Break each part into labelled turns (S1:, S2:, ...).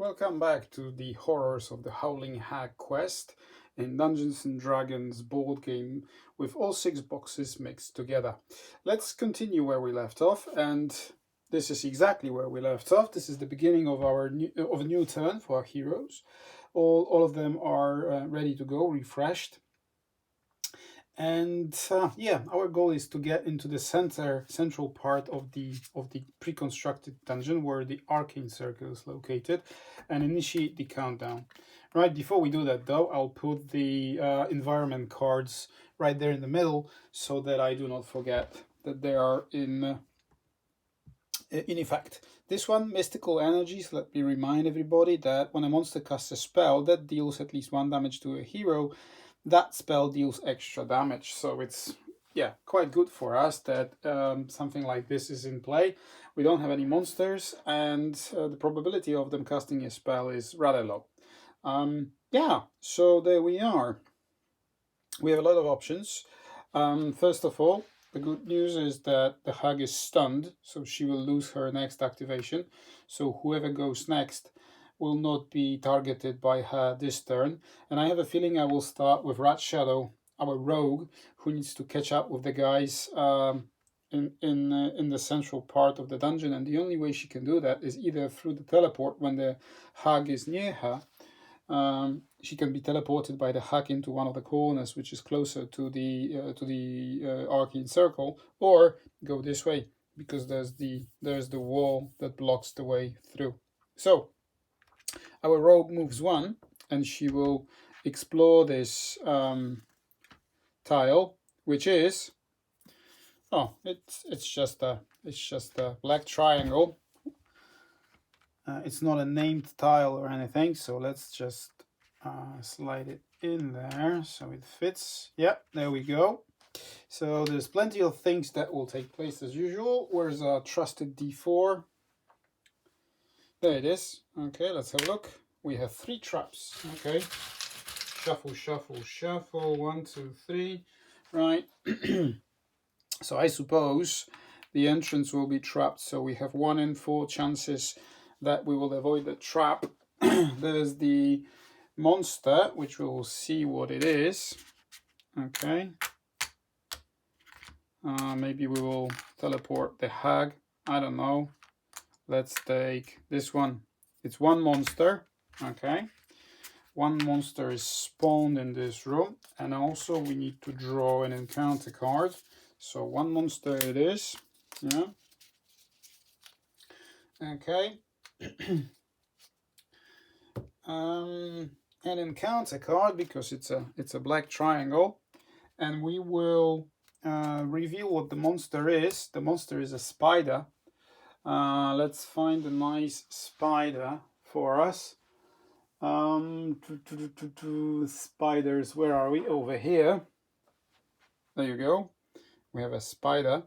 S1: Welcome back to the horrors of the Howling Hag quest in Dungeons & Dragons board game with all 6 boxes mixed together. Let's continue where we left off, and this is exactly where we left off. This is the beginning of a new turn for our heroes. All of them are ready to go, refreshed. And our goal is to get into the central part of the pre-constructed dungeon where the Arcane Circle is located, and initiate the countdown. Right before we do that, though, I'll put the environment cards right there in the middle so that I do not forget that they are in effect. This one, Mystical Energies. Let me remind everybody that when a monster casts a spell that deals at least 1 damage to a hero, that spell deals extra damage. So it's quite good for us that something like this is in play. We don't have any monsters, and the probability of them casting a spell is rather low. So there we are. We have a lot of options. First of all, the good news is that the hag is stunned, so she will lose her next activation. So whoever goes next will not be targeted by her this turn. And I have a feeling I will start with Rat Shadow, our rogue, who needs to catch up with the guys in the central part of the dungeon. And the only way she can do that is either through the teleport when the hag is near her. She can be teleported by the hag into one of the corners, which is closer to the Arcane Circle, or go this way because there's the wall that blocks the way through. So our rogue moves 1, and she will explore this tile, which is it's just a black triangle. It's not a named tile or anything, so let's just slide it in there so it fits. Yep, there we go. So there's plenty of things that will take place as usual. Where's our trusted D4? There it is. Okay, let's have a look. We have 3 traps. Okay. Shuffle, shuffle, shuffle. 1, 2, 3. Right. So I suppose the entrance will be trapped. So we have 1 in 4 chances that we will avoid the trap. There's the monster, which we will see what it is. Okay. Maybe we will teleport the hag. I don't know. Let's take this one. It's 1 monster. Okay. 1 monster is spawned in this room. And also we need to draw an encounter card. So 1 monster it is. Yeah. Okay. An encounter card because it's a black triangle. And we will reveal what the monster is. The monster is a spider. Let's find a nice spider for us. Spiders, where are we? Over here. There you go. We have a spider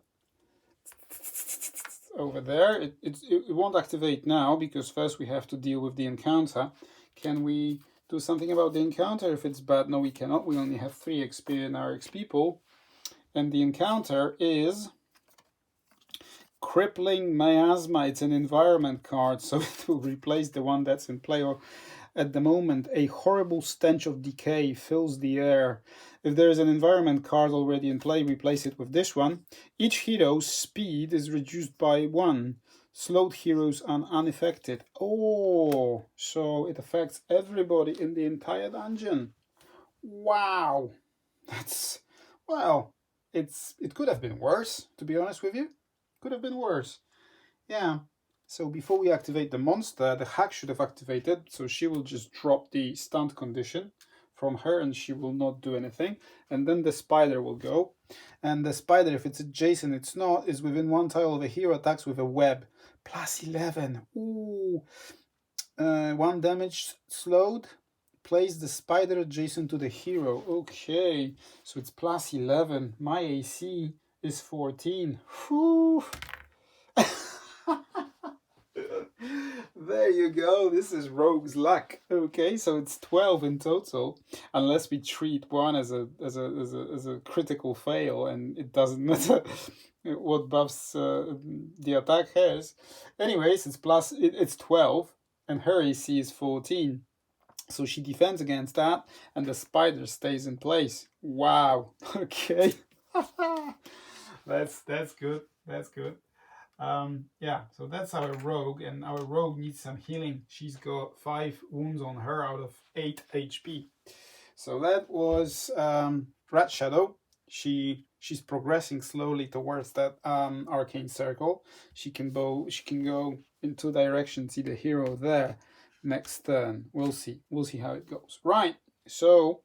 S1: over there. It won't activate now because first we have to deal with the encounter. Can we do something about the encounter if it's bad? No, we cannot. We only have 3 XP in our XP pool. And the encounter is Crippling Miasma. It's an environment card, so it will replace the one that's in play. Or at the moment, a horrible stench of decay fills the air. If there is an environment card already in play, replace it with this one. Each hero's speed is reduced by 1. Slowed heroes are unaffected. Oh, so it affects everybody in the entire dungeon. Wow. That's, well, it could have been worse, to be honest with you. Could have been worse. Yeah. So before we activate the monster, the hag should have activated. So she will just drop the stunned condition from her and she will not do anything. And then the spider will go. And the spider, if it's adjacent, it's not, is within 1 tile of a hero, attacks with a web. Plus 11. Ooh. 1 damage slowed. Place the spider adjacent to the hero. Okay. So it's plus 11. My AC is 14. Whew. There you go. This is rogue's luck. Okay, so it's 12 in total, unless we treat 1 as a critical fail, and it doesn't matter what buffs the attack has. Anyways, it's 12. and her AC is 14. So she defends against that, and the spider stays in place. Wow. Okay. That's good. That's good. Yeah, so that's our rogue, and our rogue needs some healing. She's got 5 wounds on her out of 8 HP. So that was Rat Shadow. She's progressing slowly towards that arcane circle. She can go in 2 directions. See the hero there. Next turn, we'll see how it goes. Right. So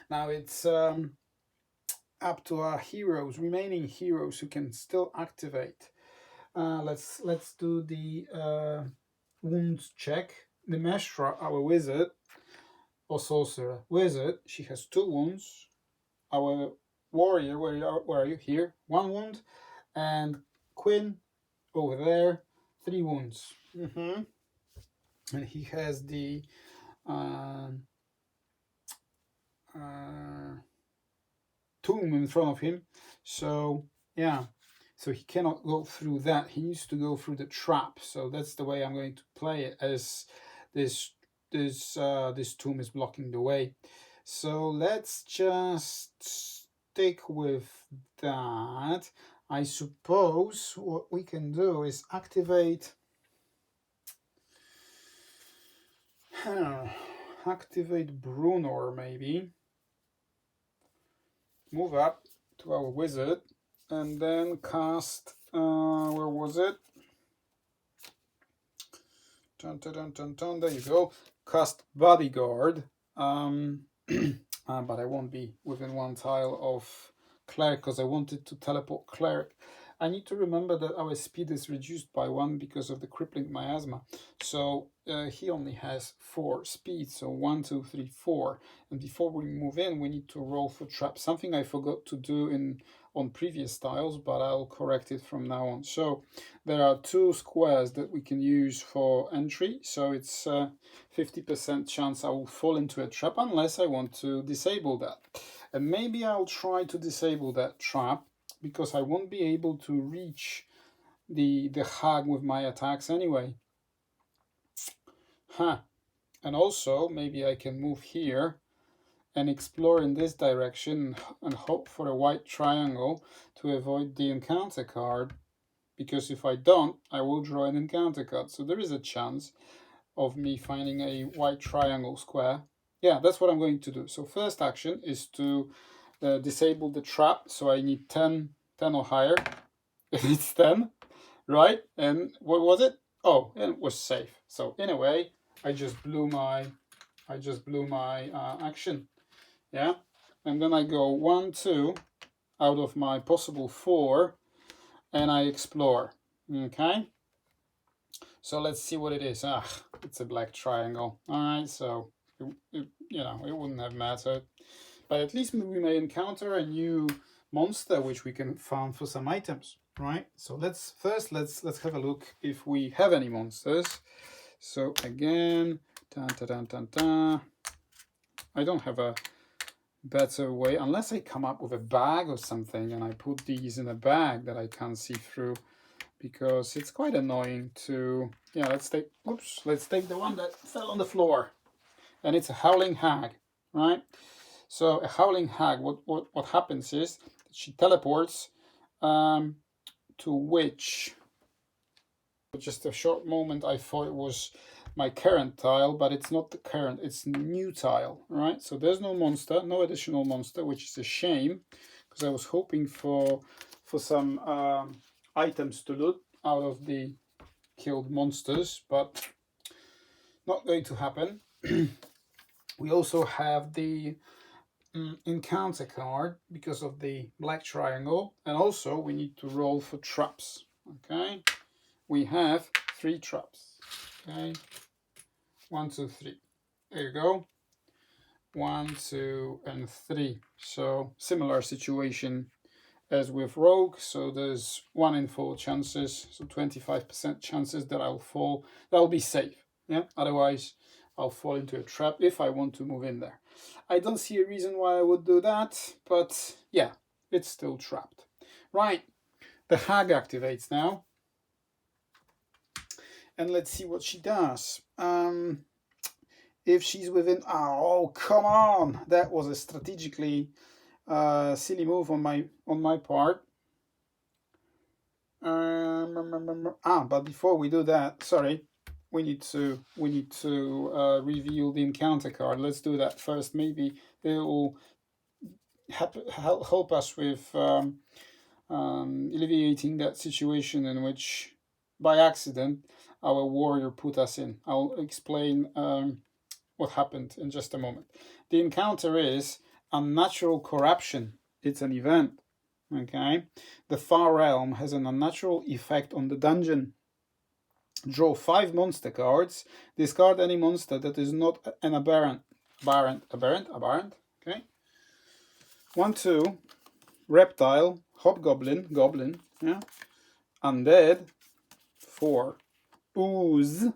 S1: now it's up to our remaining heroes who can still activate. Let's do the wounds check. The Meshra, our wizard or sorcerer wizard, she has 2 wounds. Our warrior, where are you? Here, 1 wound, and Quinn over there, 3 wounds. And he has the tomb in front of him, so yeah, so he cannot go through that. He needs to go through the trap. So that's the way I'm going to play it, as this tomb is blocking the way. So let's just stick with that. I suppose what we can do is activate Brunor, maybe. Move up to our wizard and then cast, where was it? There you go. Cast Bodyguard. But I won't be within 1 tile of Cleric because I wanted to teleport Cleric. I need to remember that our speed is reduced by 1 because of the crippling miasma. So he only has 4 speed, so 1, 2, 3, 4. And before we move in, we need to roll for traps. Something I forgot to do on previous tiles, but I'll correct it from now on. So there are 2 squares that we can use for entry. So it's 50% chance I will fall into a trap unless I want to disable that. And maybe I'll try to disable that trap, because I won't be able to reach the hag with my attacks anyway. And also, maybe I can move here and explore in this direction and hope for a white triangle to avoid the encounter card, because if I don't, I will draw an encounter card. So there is a chance of me finding a white triangle square. Yeah, that's what I'm going to do. So first action is to disable the trap. So I need 10 or higher. It's 10, right? And what was it? Oh, and it was safe. So in a way, I just blew my action. Yeah, and then I go 1, 2 out of my possible 4, and I explore. Okay. So let's see what it is. It's a black triangle. All right, so it wouldn't have mattered, but at least we may encounter a new monster which we can farm for some items, right? So let's have a look if we have any monsters. So again, I don't have a better way unless I come up with a bag or something and I put these in a bag that I can't see through, because it's quite annoying to, yeah, let's take the one that fell on the floor, and it's a howling hag, right? So a howling hag, what happens is she teleports to which, for just a short moment I thought it was my current tile, but it's not the current, it's new tile, right? So there's no monster, no additional monster, which is a shame, because I was hoping for some items to loot out of the killed monsters, but not going to happen. We also have the encounter card because of the black triangle, and also we need to roll for traps. Okay, we have 3 traps. Okay, 1, 2, 3. There you go. 1, 2, and 3. So similar situation as with rogue. So there's 1 in 4 chances, so 25% chances that I'll fall. That'll be safe. Yeah. Otherwise, I'll fall into a trap if I want to move in there. I don't see a reason why I would do that, but yeah, it's still trapped. Right. The hag activates now. And let's see what she does. If she's within... Oh, come on! That was a strategically silly move on my part. But before we do that, sorry, we need to reveal the encounter card. Let's do that first. Maybe it will help us with alleviating that situation in which, by accident, our warrior put us in. I'll explain what happened in just a moment. The encounter is unnatural corruption. It's an event. Okay, the Far Realm has an unnatural effect on the dungeon. Draw 5 monster cards. Discard any monster that is not an aberrant. Aberrant. Okay. 1, 2. Reptile, hobgoblin, goblin. Yeah. Undead. 4. Ooze.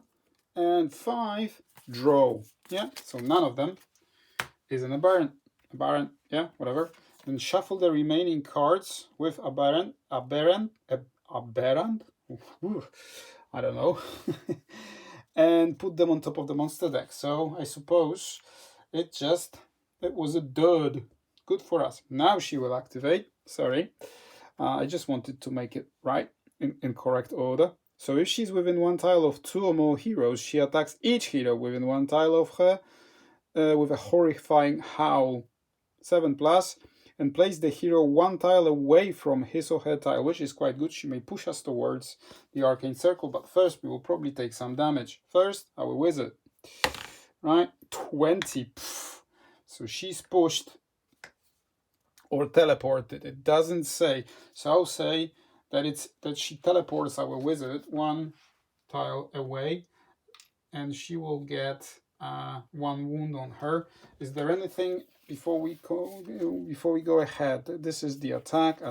S1: And 5. Draw. Yeah. So none of them is an aberrant. Yeah. Whatever. Then shuffle the remaining cards with aberrant. I don't know. And put them on top of the monster deck. So I suppose it was a dud. Good for us. Now she will activate. Sorry. I just wanted to make it right in correct order. So if she's within 1 tile of 2 or more heroes, she attacks each hero within 1 tile of her with a horrifying howl. 7+. And place the hero 1 tile away from his or her tile, which is quite good. She may push us towards the Arcane Circle, but first we will probably take some damage. First, our wizard. Right? 20. Pff. So she's pushed or teleported. It doesn't say. So I'll say that she teleports our wizard 1 tile away, and she will get 1 wound on her. Is there anything before we go ahead? This is the attack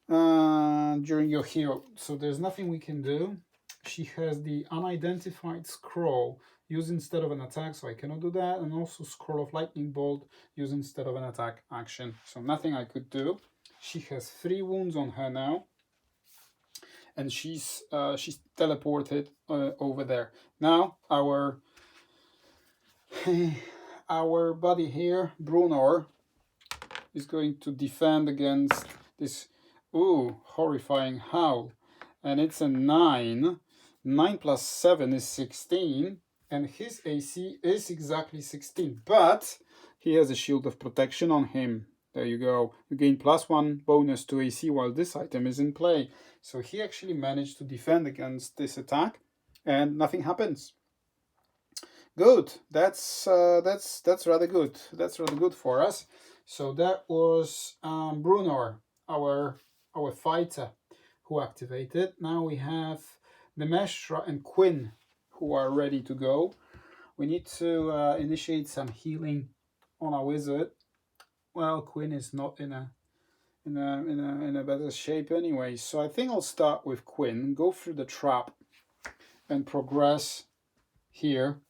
S1: during your hero. So there's nothing we can do. She has the unidentified scroll. Use instead of an attack, so I cannot do that. And also scroll of lightning bolt. Use instead of an attack action. So nothing I could do. She has 3 wounds on her now. And she's teleported over there. Now our buddy here, Brunor, is going to defend against this horrifying howl. And it's a 9. 9 plus 7 is 16. And his AC is exactly 16. But he has a shield of protection on him. There you go. You gain +1 bonus to AC while this item is in play. So he actually managed to defend against this attack, and nothing happens. Good. That's rather good. That's rather good for us. So that was Brunor, our fighter, who activated. Now we have Nemeshra and Quinn, who are ready to go. We need to initiate some healing on our wizard. Well, Quinn is not in a better shape anyway. So I think I'll start with Quinn, go through the trap, and progress here,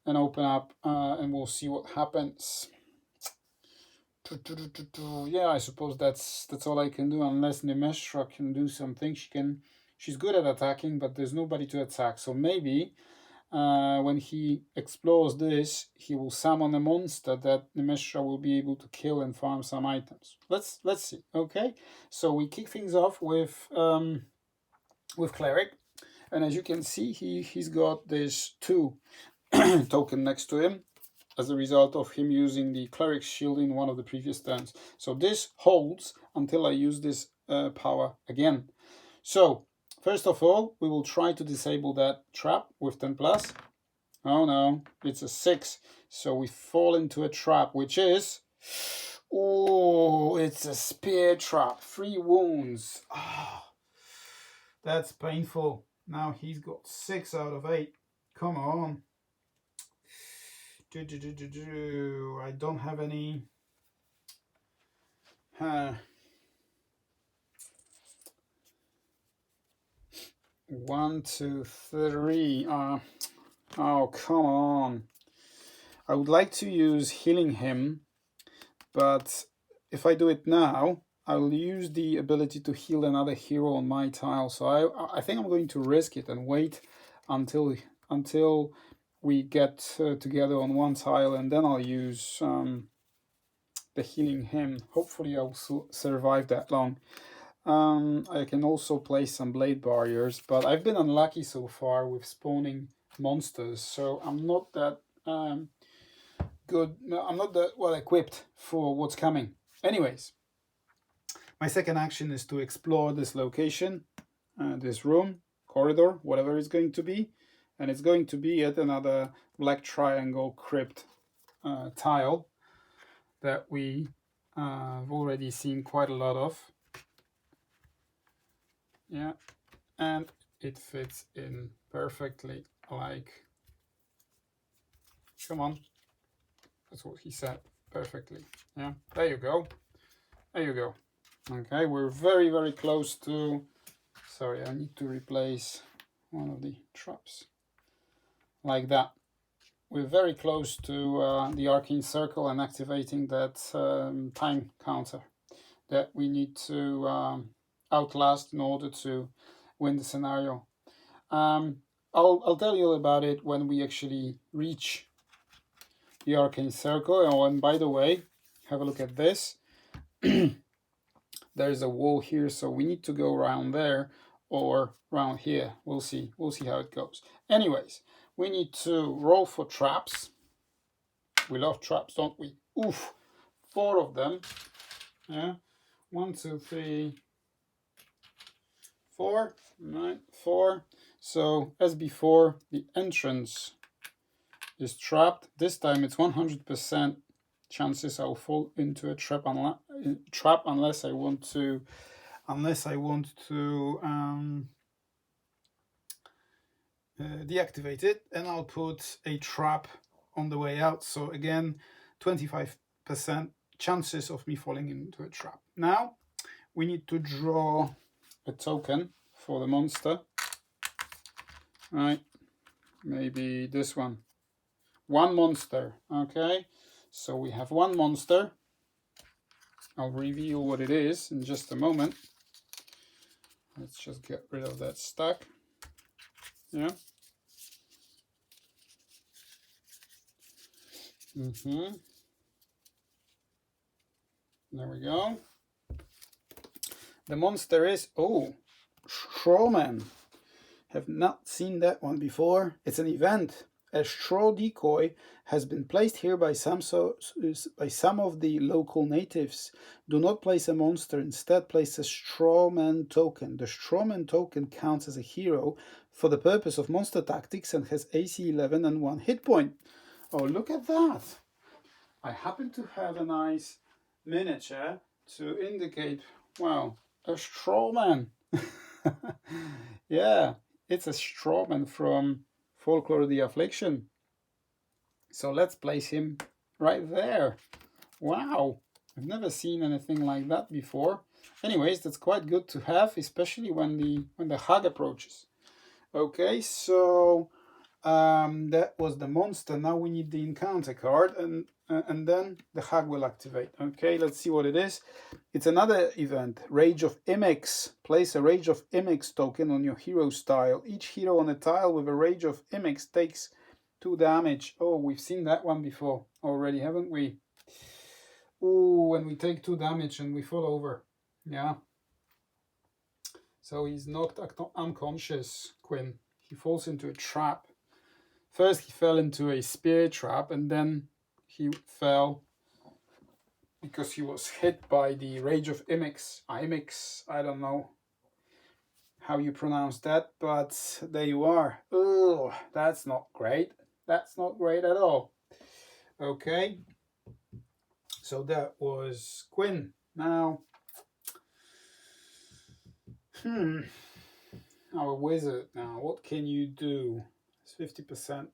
S1: and open up, and we'll see what happens. Yeah, I suppose that's all I can do, unless Nemeshra can do something. She's good at attacking, but there's nobody to attack. So maybe when he explores this, he will summon a monster that Nemeshra will be able to kill and farm some items. Let's see. Okay, so we kick things off with Cleric, and as you can see, he's got this 2 token next to him as a result of him using the Cleric's Shield in one of the previous turns. So this holds until I use this power again. So first of all, we will try to disable that trap with 10+. Oh no, it's a 6. So we fall into a trap, which is... Oh, it's a spear trap. 3 wounds. Oh, that's painful. Now he's got 6 out of 8. Come on. I don't have any... 1, 2, 3. Oh, come on. I would like to use healing him, but if I do it now, I'll use the ability to heal another hero on my tile. So I think I'm going to risk it and wait until we get together on one tile, and then I'll use the healing him. Hopefully I'll survive that long. I can also place some blade barriers, but I've been unlucky so far with spawning monsters, so I'm not that good. I'm not that well equipped for what's coming. Anyways, my second action is to explore this location, this room, corridor, whatever it's going to be, and it's going to be yet another black triangle crypt tile that we have already seen quite a lot of. Yeah, and it fits in perfectly, like, come on, that's what he said, perfectly. Yeah, there you go, there you go. Okay, we're very, very close to, sorry, I need to replace one of the traps, like that. We're very close to the Arcane Circle and activating that time counter that we need to outlast in order to win the scenario. I'll tell you all about it when we actually reach the Arcane Circle. Oh, and by the way, have a look at this. There's a wall here, so we need to go around there or around here. We'll see how it goes. Anyways, we need to roll for traps. We love traps, don't we? Oof, 4 of them. Yeah, 1, 2, 3, 4. Right, 4. So as before, the entrance is trapped. This time it's 100% chances I'll fall into a trap unless I want to deactivate it, and I'll put a trap on the way out. So again, 25% chances of me falling into a trap. Now we need to draw a token for the monster. Right, maybe this one. 1 monster. Okay, so we have 1 monster. I'll reveal what it is in just a moment. Let's just get rid of that stack. Yeah. There we go. The monster is, oh, Strawman. Have not seen that one before. It's an event. A straw decoy has been placed here by some of the local natives. Do not place a monster. Instead, place a strawman token. The strawman token counts as a hero for the purpose of monster tactics and has AC 11 and 1 hit point. Oh, look at that. I happen to have a nice miniature to indicate, wow, a strawman. Yeah, it's a strawman from Folklore the Affliction. So let's place him right there. Wow, I've never seen anything like that before. Anyways, that's quite good to have, especially when the hag approaches. Okay, so that was the monster. Now we need the encounter card, and then the hag will activate. Okay, let's see what it is. It's another event, Rage of Imix. Place a Rage of Imix token on your hero's tile. Each hero on a tile with a Rage of Imix takes 2 damage. Oh, we've seen that one before already, haven't we? Ooh, when we take 2 damage and we fall over. Yeah. So he's knocked unconscious, Quinn. He falls into a trap. First he fell into a spear trap, and then he fell because he was hit by the Rage of Imix. I don't know how you pronounce that, but there you are. Oh, that's not great. That's not great at all. Okay, so that was Quinn. Now, our wizard now, what can you do? It's 50%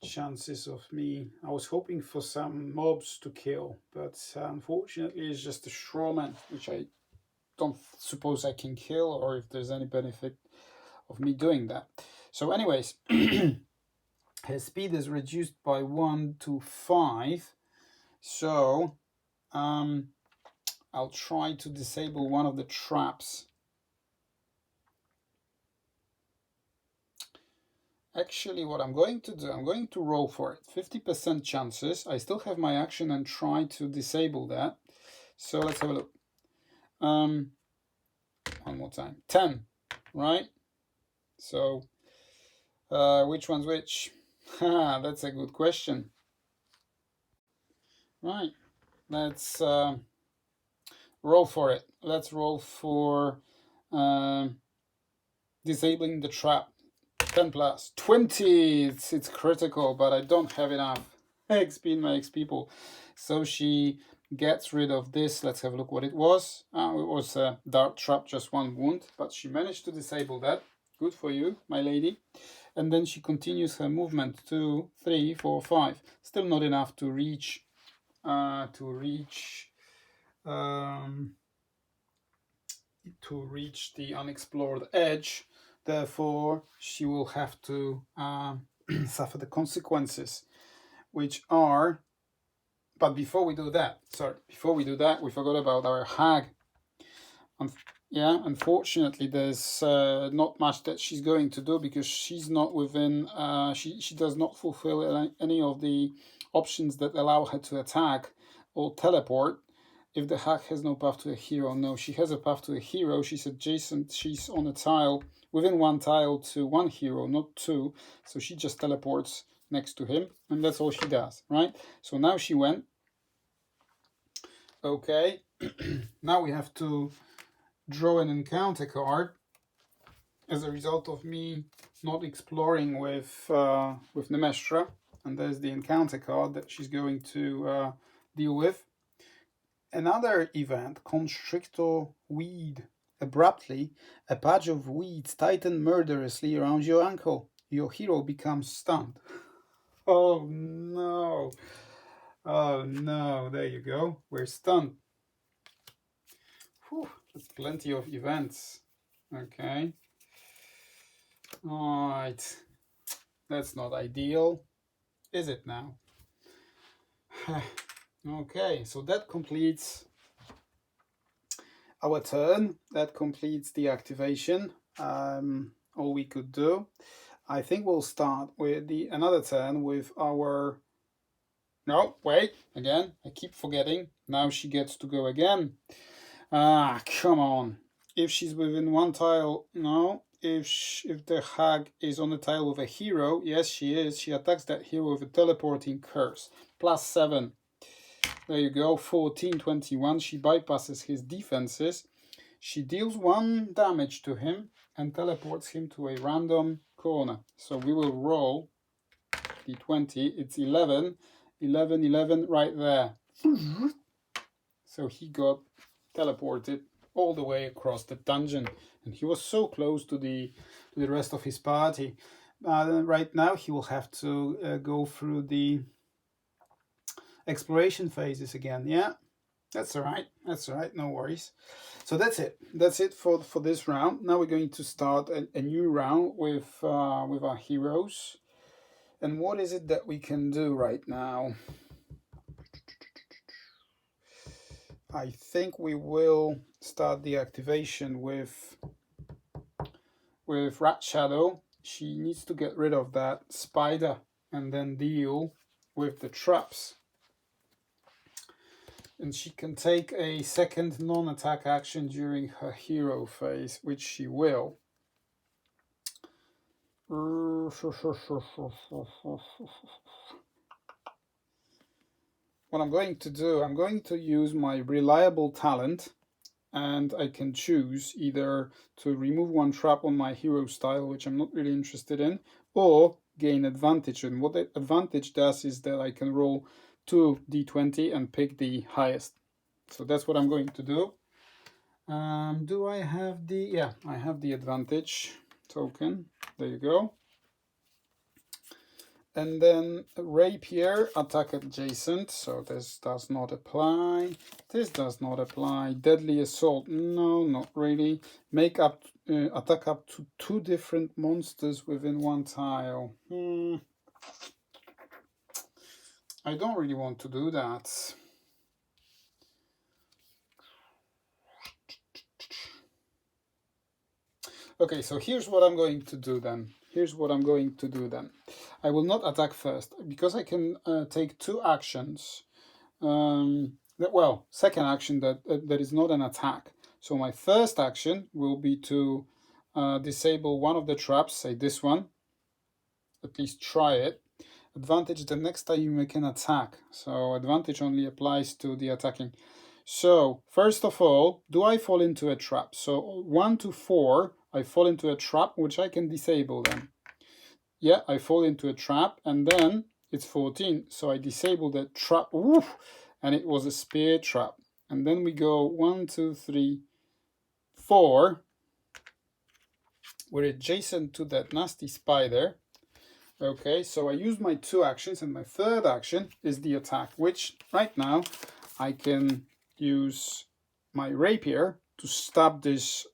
S1: chances of me. I was hoping for some mobs to kill, but unfortunately it's just a strawman, which I don't suppose I can kill, or if there's any benefit of me doing that. So anyways, his speed is reduced by 1 to 5. So I'll try to disable one of the traps. Actually, what I'm going to do, I'm going to roll for it. 50% chances. I still have my action and try to disable that. So let's have a look. One more time. 10, right? So, which one's which? That's a good question. Right. Let's roll for it. Let's roll for disabling the trap. 10 plus 20. It's critical, but I don't have enough XP in my XP pool. So she gets rid of this. Let's have a look what it was. It was a dart trap, just one wound, but she managed to disable that. Good for you, my lady. And then she continues her movement. 2, 3, 4, 5. Still not enough to reach the unexplored edge. Therefore, she will have to suffer the consequences, which are. But before we do that, we forgot about our hag. Yeah, unfortunately, there's not much that she's going to do because she's not within. She does not fulfill any of the options that allow her to attack or teleport. If the hag has no path to a hero, no, she has a path to a hero. She's adjacent. She's on a tile, within one tile to one hero, not two. So she just teleports next to him, and that's all she does, right? So now she went. Okay, now we have to draw an encounter card as a result of me not exploring with Nemestra, and there's the encounter card that she's going to deal with. Another event, Constrictor Weed. Abruptly, a patch of weeds tighten murderously around your ankle. Your hero becomes stunned. Oh no. Oh no, there you go. We're stunned. Whew, that's plenty of events. Okay. Alright. That's not ideal, is it now? Okay, so that completes our turn. That completes the activation. All we could do. I think we'll start with another turn with our... No, wait, again, I keep forgetting. Now she gets to go again. Ah, come on. If she's within one tile, no. If the hag is on a tile with a hero, yes, she is. She attacks that hero with a teleporting curse. +7. There you go, 14, 21. She bypasses his defenses. She deals 1 damage to him and teleports him to a random corner. So we will roll d20. It's 11. 11, 11, right there. So he got teleported all the way across the dungeon, and he was so close to the rest of his party. Right now he will have to go through the exploration phases again. Yeah, that's all right. That's all right. No worries. So that's it. That's it for this round. Now we're going to start a new round with our heroes. And what is it that we can do right now? I think we will start the activation with Rat Shadow. She needs to get rid of that spider and then deal with the traps. And she can take a second non-attack action during her hero phase, which she will. What I'm going to do, I'm going to use my reliable talent, and I can choose either to remove 1 trap on my hero style, which I'm not really interested in, or gain advantage. And what the advantage does is that I can roll 2 d20 and pick the highest. So that's what I'm going to do. Do I have the... Yeah, I have the advantage token. There you go. And then Rapier, attack adjacent, so this does not apply. This does not apply. Deadly Assault, no, not really. Make up, attack up to 2 different monsters within 1 tile. I don't really want to do that. Okay, so here's what I'm going to do then. I will not attack first, because I can take two actions. Second action that is not an attack. So my first action will be to disable one of the traps, say this one. At least try it. Advantage the next time you make an attack. So advantage only applies to the attacking. So first of all, do I fall into a trap? So 1 to 4, I fall into a trap, which I can disable then. Yeah, I fall into a trap, and then it's 14. So I disable the trap. Woof, and it was a spear trap. And then we go 1, 2, 3, 4. We're adjacent to that nasty spider. Okay, so I used my two actions, and my third action is the attack, which right now I can use my rapier to stab this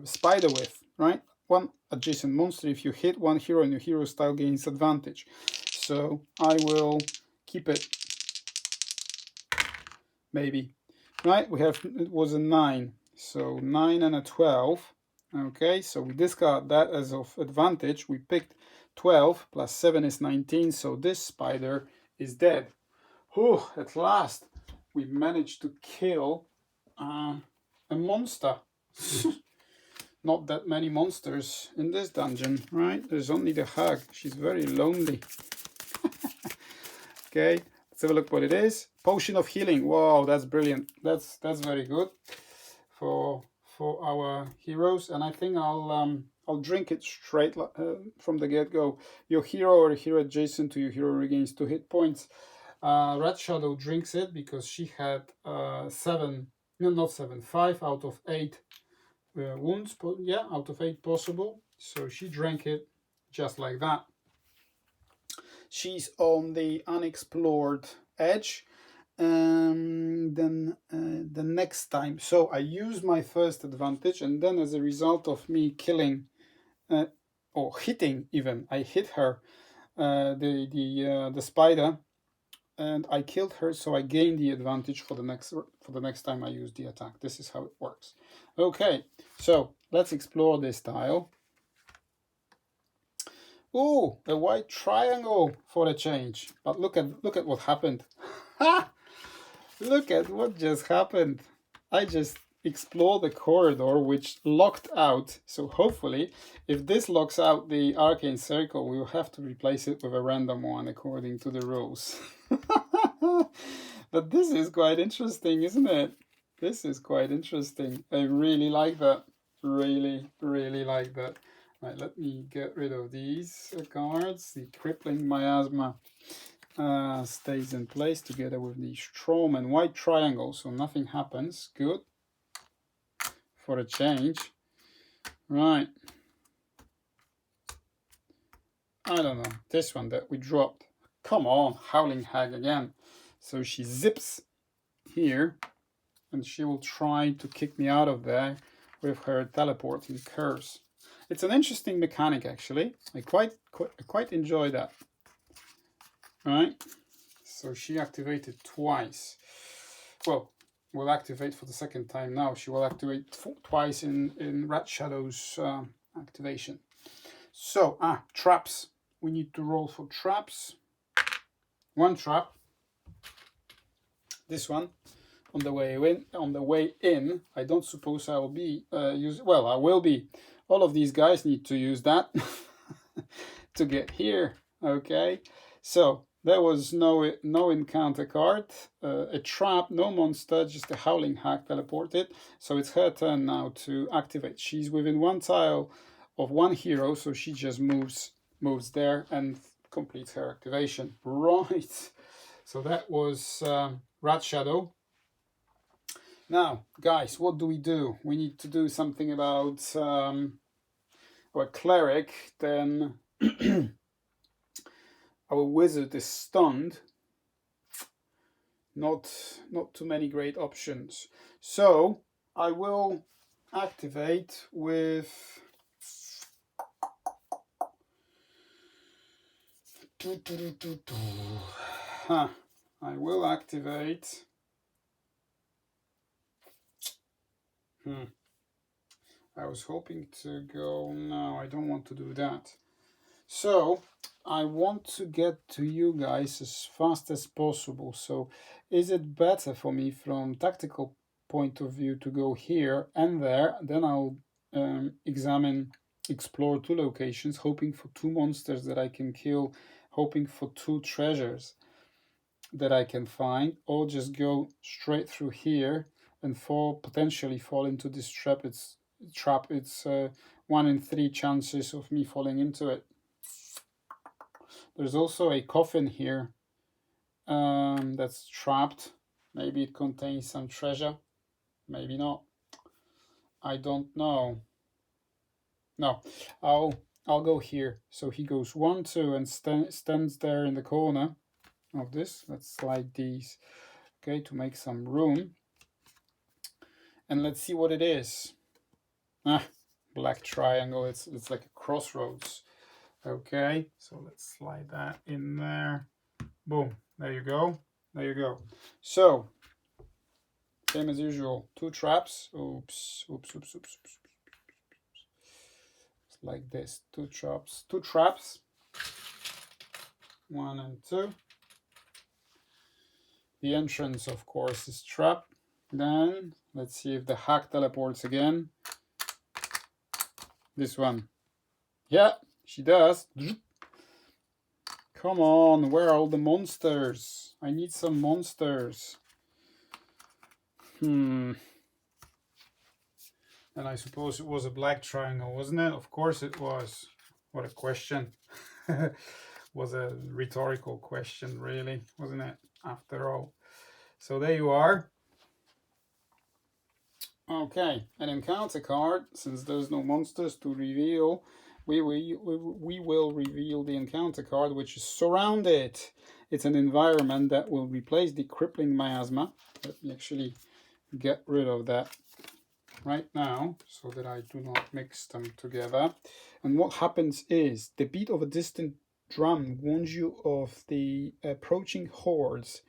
S1: spider with, right? One adjacent monster. If you hit one hero and your hero style gains advantage. So I will keep it, maybe, right? It was a 9, so 9 and a 12. Okay, so we discard that as of advantage. We picked 12 plus 7 is 19, so this spider is dead. Whew, at last we managed to kill a monster. Not that many monsters in this dungeon, right? There's only the hag. She's very lonely. Okay, let's have a look what it is. Potion of healing. Wow, that's brilliant. That's very good for our heroes, and I think I'll drink it straight from the get-go. Your hero or a hero adjacent to your hero regains 2 hit points. Red Shadow drinks it because she had 5 out of 8 wounds. Yeah, out of 8 possible. So she drank it just like that. She's on the unexplored edge. Then the next time, so I use my first advantage, and then as a result of me killing or hitting, even I hit her, the spider, and I killed her, so I gain the advantage for the next time I use the attack. This is how it works. Okay, so let's explore this tile. Oh, a white triangle for a change. But look at what happened. Ha! Look at what just happened. I just explored the corridor which locked out. So hopefully, if this locks out the Arcane Circle, we will have to replace it with a random one according to the rules. But this is quite interesting, isn't it? This is quite interesting. I really like that. Really, really like that. Right, let me get rid of these cards. The Crippling Miasma stays in place together with the Strom and White Triangle, so nothing happens. Good. For a change. Right. I don't know. This one that we dropped. Come on, Howling Hag again. So she zips here, and she will try to kick me out of there with her teleporting curse. It's an interesting mechanic, actually. I quite enjoy that. Right? So she activated twice. Well, will activate for the second time now. She will activate twice in Red Shadow's activation. So, traps. We need to roll for traps. One trap. This one. On the way in, I don't suppose I will be well, I will be. All of these guys need to use that to get here. Okay, so there was no encounter card, a trap, no monster, just a Howling Hag teleported. So it's her turn now to activate. She's within 1 tile of 1 hero, so she just moves there and completes her activation. Right. So that was Rat Shadow. Now, guys, what do? We need to do something about our cleric. Then our wizard is stunned. Not too many great options. So I will activate with I will activate I was hoping to go... No, I don't want to do that. So I want to get to you guys as fast as possible. So is it better for me from tactical point of view to go here and there? Then I'll explore 2 locations, hoping for 2 monsters that I can kill, hoping for 2 treasures that I can find, or just go straight through here and potentially fall into this trap. It's 1 in 3 chances of me falling into it. There's also a coffin here that's trapped. Maybe it contains some treasure. Maybe not. I don't know. No, I'll go here. So he goes 1, 2, and stands there in the corner of this. Let's slide these, okay, to make some room. And let's see what it is. Black triangle. It's like a crossroads. Okay, so let's slide that in there. Boom, there you go. There you go. So, same as usual, 2 traps. Oops. It's like this, 2 traps. 1 and 2. The entrance, of course, is trapped. Then, let's see if the hack teleports again. This one. Yeah, she does. Come on, where are all the monsters? I need some monsters. And I suppose it was a black triangle, wasn't it? Of course it was. What a question. Was a rhetorical question, really, wasn't it? After all. So there you are. Okay, an encounter card. Since there's no monsters to reveal, we will reveal the encounter card, which is Surrounded. It's an environment that will replace the Crippling Miasma. Let me actually get rid of that right now so that I do not mix them together. And what happens is the beat of a distant drum warns you of the approaching hordes.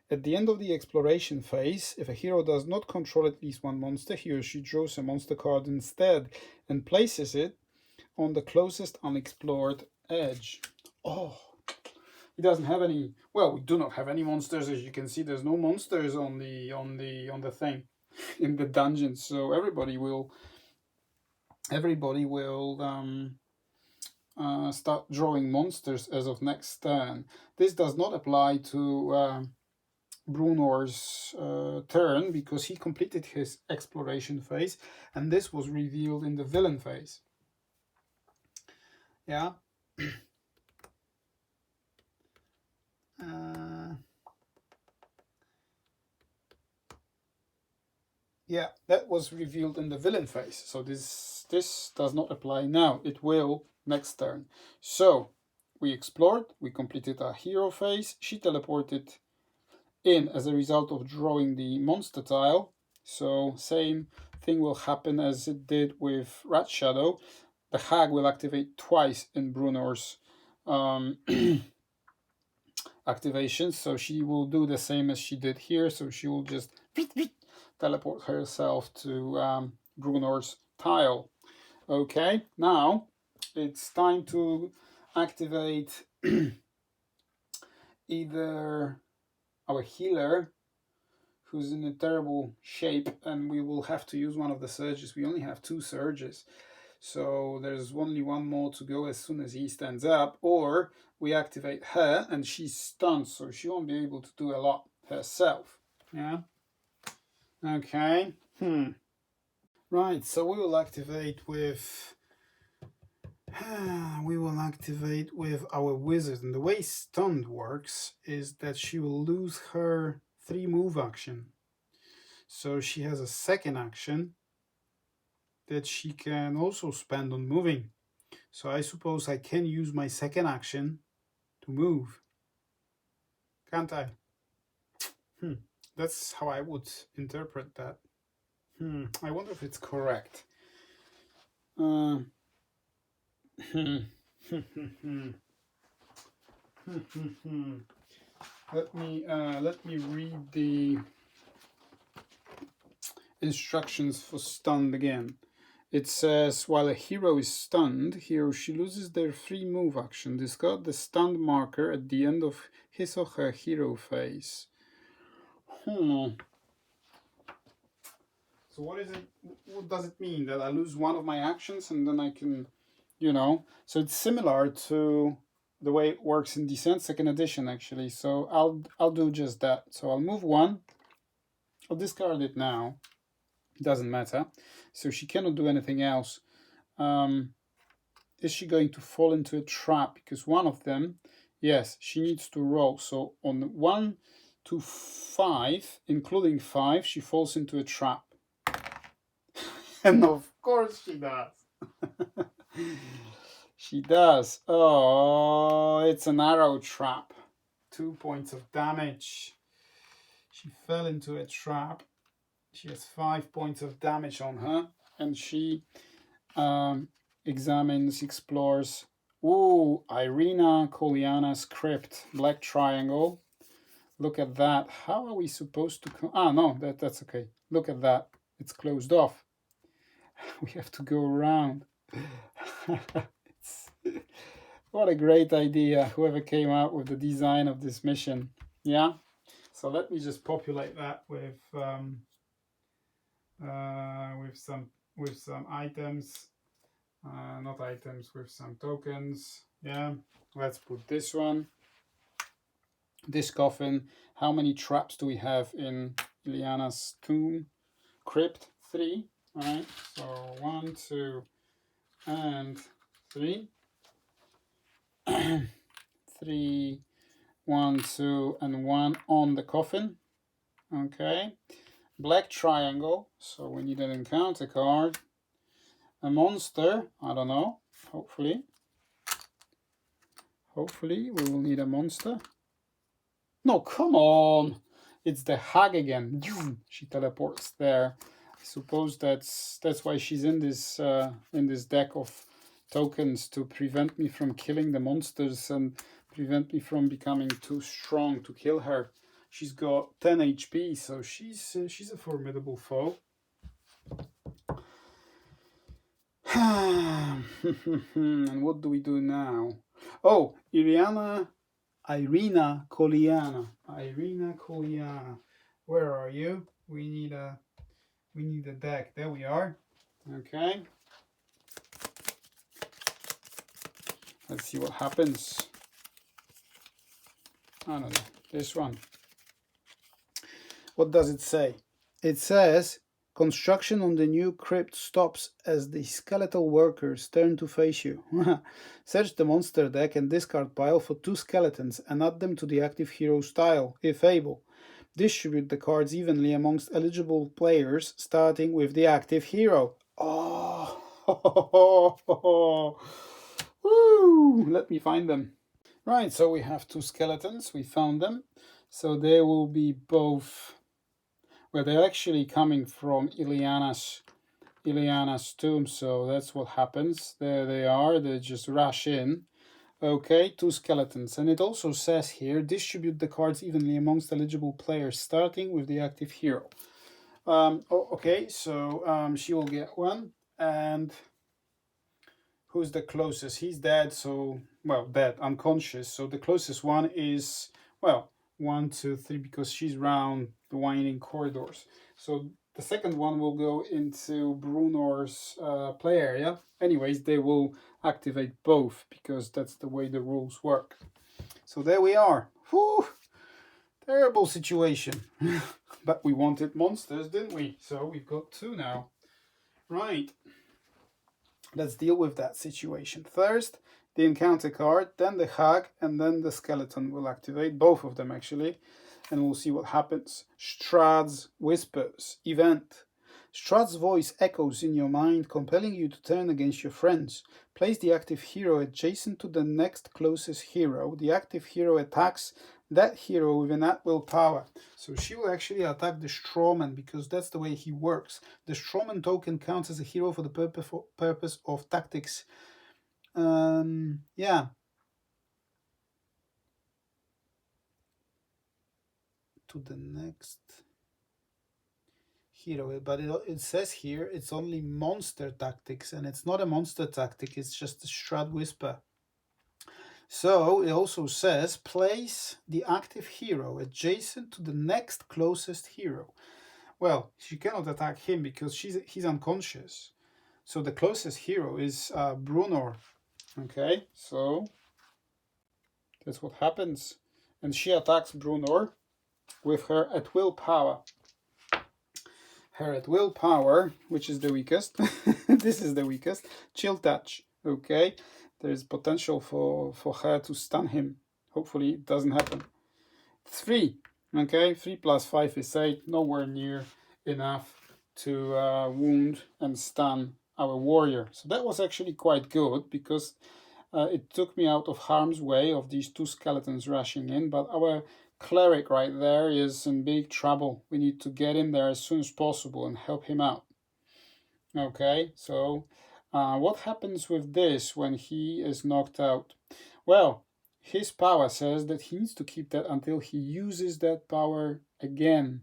S1: At the end of the exploration phase, if a hero does not control at least 1 monster, he or she draws a monster card instead and places it on the closest unexplored edge. Oh, he doesn't have any. Well, we do not have any monsters. As you can see, there's no monsters on the thing in the dungeon. So everybody will start drawing monsters as of next turn. This does not apply to Brunor's turn, because he completed his exploration phase, and this was revealed in the villain phase. Yeah. Yeah, that was revealed in the villain phase. So this does not apply now. It will next turn. So we explored, we completed our hero phase. She teleported in as a result of drawing the monster tile. So same thing will happen as it did with Rat Shadow. The hag will activate twice in Brunor's activation, so she will do the same as she did here. So she will just teleport herself to Brunor's tile. Okay, now it's time to activate either our healer, who's in a terrible shape, and we will have to use one of the surges. We only have 2 surges, so there's only 1 more to go as soon as he stands up, or we activate her and she's stunned, so she won't be able to do a lot herself. Yeah. Okay. Right, so we will activate with our wizard, and the way stunned works is that she will lose her 3 move action. So she has a second action that she can also spend on moving. So I suppose I can use my second action to move, can't I? That's how I would interpret that. I wonder if it's correct. Let me read the instructions for stunned again. It says, while a hero is stunned, he or she loses their free move action. Discard the stunned marker at the end of his or her hero phase. So what is it? What does it mean? That I lose one of my actions and then I can, So it's similar to the way it works in Descent Second Edition, actually. So I'll do just that. So I'll move one. I'll discard it now. It doesn't matter. So she cannot do anything else. Is she going to fall into a trap? Because one of them, yes, she needs to roll. So on 1 to 5, including 5, she falls into a trap. And of course she does. She does. Oh, it's an arrow trap. 2 points of damage. She fell into a trap. She has 5 points of damage on her. And she examines, explores. Ooh, Irina Koliana's crypt. Black triangle. Look at that. How are we supposed to... no, that's okay. Look at that. It's closed off. We have to go around. What a great idea, whoever came out with the design of this mission. Yeah, so let me just populate that with some items, not items, with some tokens. Yeah, let's put this one, this coffin. How many traps do we have in Iliana's tomb? Crypt? 3. All right, so 1, 2, and 3. 3, 1, 2, and 1 on the coffin. Okay. Black triangle. So we need an encounter card. A monster. I don't know. Hopefully. Hopefully we will need a monster. No, come on. It's the hag again. She teleports there. I suppose that's why she's in this deck of tokens, to prevent me from killing the monsters and prevent me from becoming too strong to kill her. She's got 10 HP, so she's a formidable foe. And what do we do now? Oh, Irina Koliana. Irina Koliana. Where are you? We need a deck. There we are. Okay. Let's see what happens. I don't know. This one. What does it say? It says, construction on the new crypt stops as the skeletal workers turn to face you. Search the monster deck and discard pile for 2 skeletons and add them to the active hero's tile, if able. Distribute the cards evenly amongst eligible players, starting with the active hero. Oh, woo! Let me find them. Right, so we have 2 skeletons. We found them. So they will be both... Well, they're actually coming from Iliana's tomb, so that's what happens. There they are. They just rush in. Okay, 2 skeletons. And it also says here, distribute the cards evenly amongst eligible players, starting with the active hero. Okay, so she will get 1. And who's the closest? He's dead, so... Well, dead, unconscious. So the closest one is... Well, 1, 2, 3, because she's round the winding corridors. So the second one will go into Brunor's play area. Anyways, they will activate both, because that's the way the rules work. So there we are. Whew! Terrible situation. But we wanted monsters, didn't we? So we've got 2 now. Right. Let's deal with that situation. First, the encounter card, then the hag, and then the skeleton will activate, both of them actually, and we'll see what happens. Strahd's Whispers. Event. Strahd's voice echoes in your mind, compelling you to turn against your friends. Place the active hero adjacent to the next closest hero. The active hero attacks that hero with an at-will power. So she will actually attack the Strawman, because that's the way he works. The Strawman token counts as a hero for the purpose of tactics. Yeah. To the next hero, but it says here it's only monster tactics, and it's not a monster tactic, it's just a Shroud Whisper. So it also says place the active hero adjacent to the next closest hero. Well, she cannot attack him because he's unconscious. So the closest hero is Brunor. Okay, so that's what happens. And she attacks Brunor with her at will power. Her at will power, which is the weakest. This is the weakest. Chill touch. Okay, there's potential for her to stun him. Hopefully it doesn't happen. 3. Okay, 3 plus 5 is 8. Nowhere near enough to wound and stun our warrior. So that was actually quite good because it took me out of harm's way of these 2 skeletons rushing in. But our cleric right there is in big trouble. We need to get in there as soon as possible and help him out. Okay, so what happens with this when he is knocked out? Well, his power says that he needs to keep that until he uses that power again.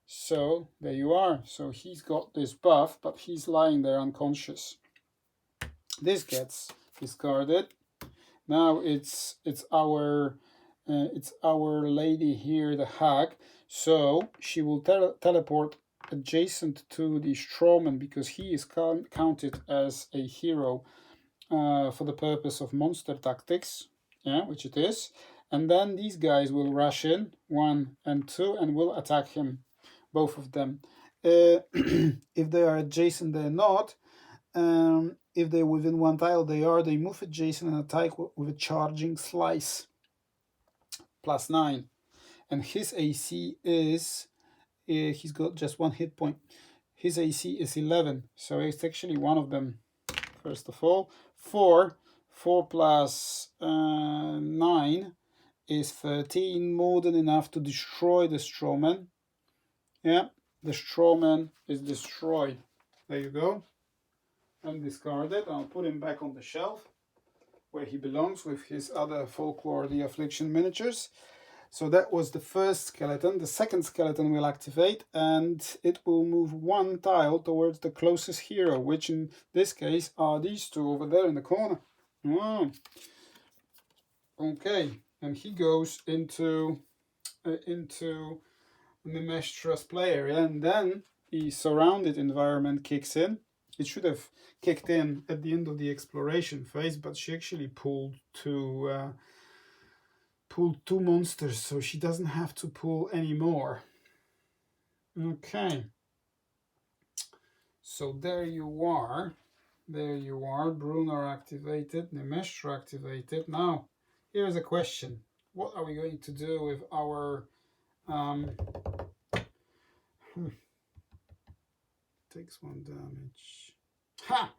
S1: So there you are. So he's got this buff, but he's lying there unconscious. This gets discarded. Now it's our lady here, the hag. So she will teleport adjacent to the Strawman because he is counted as a hero for the purpose of monster tactics, yeah, which it is. And then these guys will rush in, 1 and 2, and will attack him, both of them. If they are adjacent, they're not. If they're within 1 tile, they are. They move adjacent and attack with a charging slice. +9. And his AC is, he's got just 1 hit point. His AC is 11, so it's actually one of them. First of all, 4 plus 9 is 13, more than enough to destroy the Strawman. Yeah, the Strawman is destroyed. There you go. And discarded. I'll put him back on the shelf where he belongs with his other Folklore the Affliction miniatures. So that was the first skeleton. The second skeleton will activate and it will move 1 tile towards the closest hero, which in this case are these 2 over there in the corner. Wow. Okay, and he goes into Nemestra's play area, and then the surrounded environment kicks in. It should have kicked in at the end of the exploration phase, but she actually pulled 2 monsters, so she doesn't have to pull any more. Okay. So there you are. There you are. Brunor activated, Nemestra activated. Now, here's a question. What are we going to do with our... Takes 1 damage. Ha!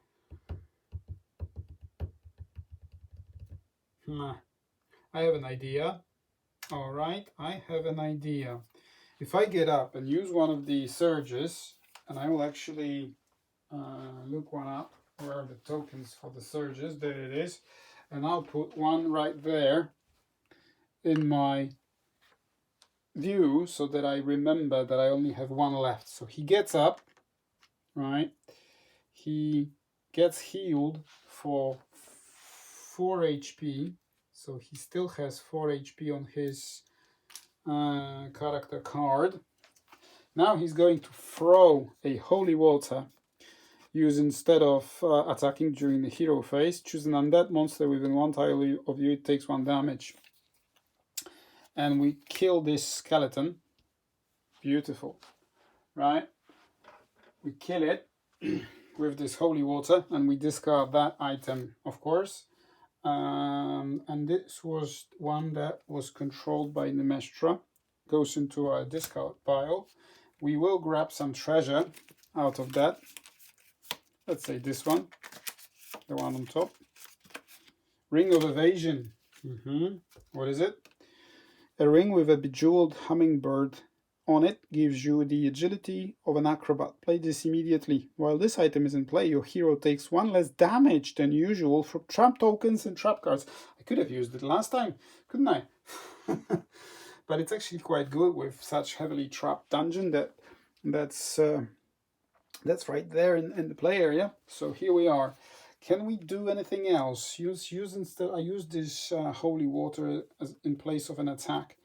S1: I have an idea. All right, I have an idea. If I get up and use one of the surges, and I will actually look one up, where are the tokens for the surges? There it is. And I'll put 1 right there in my view so that I remember that I only have 1 left. So he gets up, right? He gets healed for 4 HP. So he still has 4 HP on his character card. Now he's going to throw a Holy Water. Use instead of attacking during the hero phase. Choose an undead monster within 1 tile of you. It takes 1 damage. And we kill this skeleton. Beautiful. Right? We kill it with this Holy Water. And we discard that item, of course. And this was one that was controlled by Nemestra. Goes into our discard pile. We will grab some treasure out of that. Let's say this one, the one on top. Ring of Evasion. What is it? A ring with a bejeweled hummingbird on it gives you the agility of an acrobat. Play this immediately. While this item is in play, your hero takes 1 less damage than usual from trap tokens and trap cards. I could have used it last time, couldn't I? But it's actually quite good with such heavily trapped dungeon that That's right there in the play area. So here we are. Can we do anything else? Use instead. I use this holy water as in place of an attack,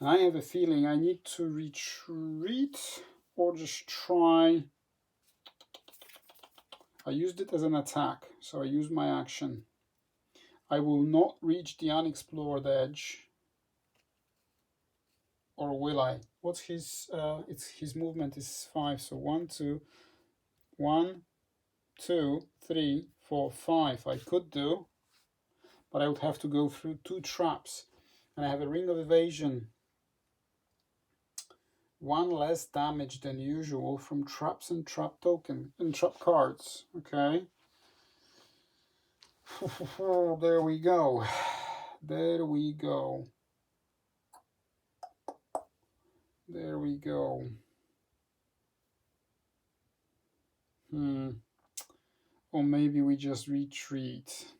S1: and I have a feeling I need to retreat or just try. I used it as an attack, so I use my action. I will not reach the unexplored edge. Or will I? What's his his movement is 5, so 1, 2, 1, 2, 3, 4, 5. I could do, but I would have to go through 2 traps. And I have a ring of evasion. 1 less damage than usual from traps and trap token and trap cards. Okay. There we go. There we go. There we go. Or maybe we just retreat.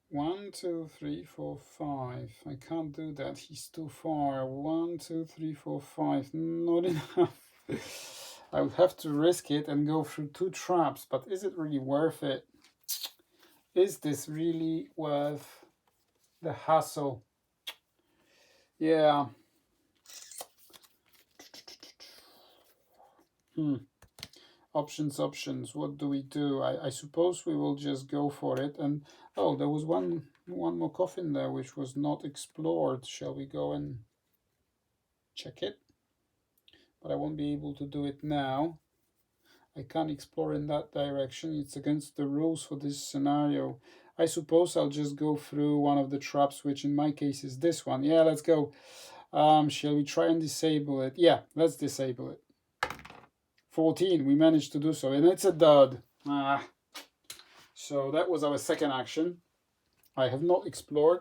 S1: One, 2, 3, 4, 5. I can't do that. He's too far. 1, 2, 3, 4, 5. Not enough. I would have to risk it and go through 2 traps, but is it really worth it? Is this really worth the hassle? Yeah. Options. What do we do? I suppose we will just go for it. And oh, there was one more coffin there which was not explored. Shall we go and check it? But I won't be able to do it now. I can't explore in that direction. It's against the rules for this scenario. I suppose I'll just go through one of the traps, which in my case is this one. Yeah, let's go. Shall we try and disable it? Yeah, let's disable it. 14, we managed to do so, and it's a dud. So that was our second action. I have not explored,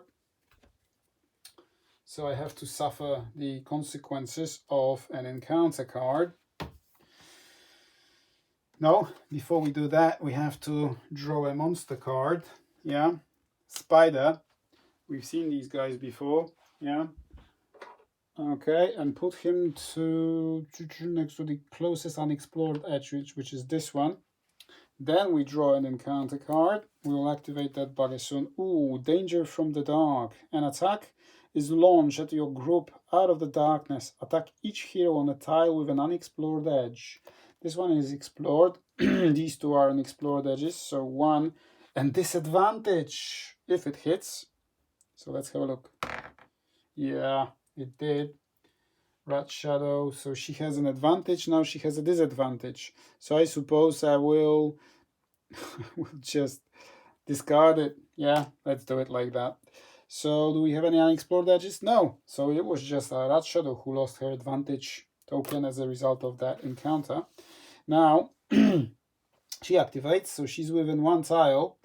S1: so I have to suffer the consequences of an encounter card. No, before we do that, we have to draw a monster card. Yeah, spider. We've seen these guys before. Yeah. Okay, and put him to next to the closest unexplored edge, which is this one. Then we draw an encounter card. We will activate that bugger soon. Ooh, danger from the dark. An attack is launched at your group out of the darkness. Attack each hero on a tile with an unexplored edge. This one is explored. These 2 are unexplored edges. So 1 and disadvantage if it hits. So let's have a look. Yeah, it did. Rat Shadow. So she has an advantage. Now she has a disadvantage. So I suppose I will just discard it. Yeah, let's do it like that. So do we have any unexplored edges? No. So it was just a Rat Shadow who lost her advantage token as a result of that encounter. Now she activates, so she's within 1 tile.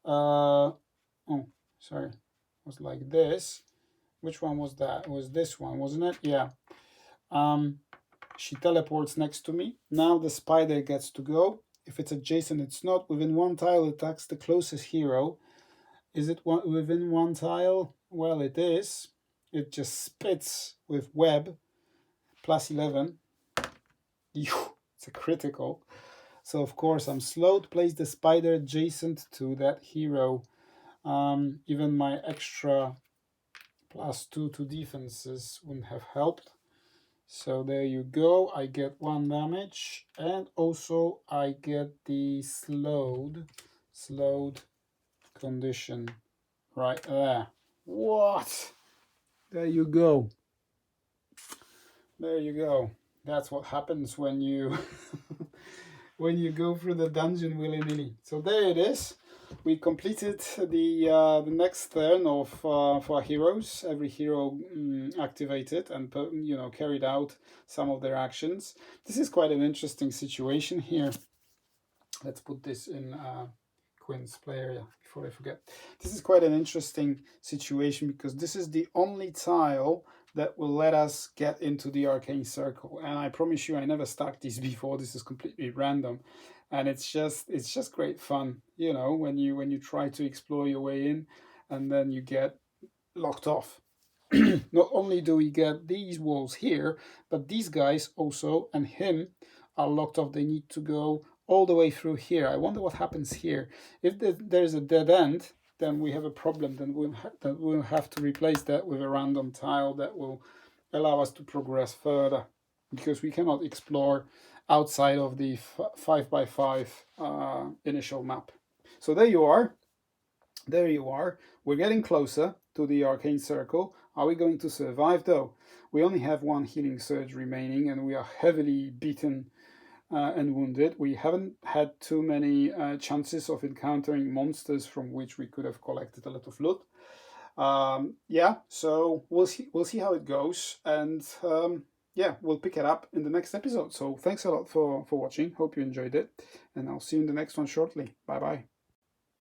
S1: Oh, sorry. It was like this. Which one was that? It was this one, wasn't it? Yeah. She teleports next to me. Now the spider gets to go. If it's adjacent, it's not. Within 1 tile, attacks the closest hero. Is it within 1 tile? Well, it is. It just spits with web. Plus 11. It's a critical. So, of course, I'm slow to place the spider adjacent to that hero. Even my extra +2 to defenses wouldn't have helped. So there you go. I get 1 damage, and also I get the slowed condition right there. What? There you go. There you go. That's what happens when you when you go through the dungeon willy-nilly. So there it is. We completed the next turn of for heroes. Every hero activated and carried out some of their actions. This is quite an interesting situation here. Let's put this in Quinn's play area before I forget. This is quite an interesting situation because this is the only tile that will let us get into the Arcane Circle. And I promise you, I never stacked these before. This is completely random. And it's just great fun, when you try to explore your way in and then you get locked off. not only do we get these walls here, but these guys also and him are locked off. They need to go all the way through here. I wonder what happens here. If there's a dead end, then we have a problem. Then we'll have to replace that with a random tile that will allow us to progress further, because we cannot explore outside of the 5x5 initial map. So there you are. There you are. We're getting closer to the Arcane Circle. Are we going to survive though? We only have one healing surge remaining and we are heavily beaten and wounded. We haven't had too many chances of encountering monsters from which we could have collected a lot of loot. Yeah, so we'll see how it goes, and yeah, we'll pick it up in the next episode. So thanks a lot for watching. Hope you enjoyed it, and I'll see you in the next one shortly. Bye bye.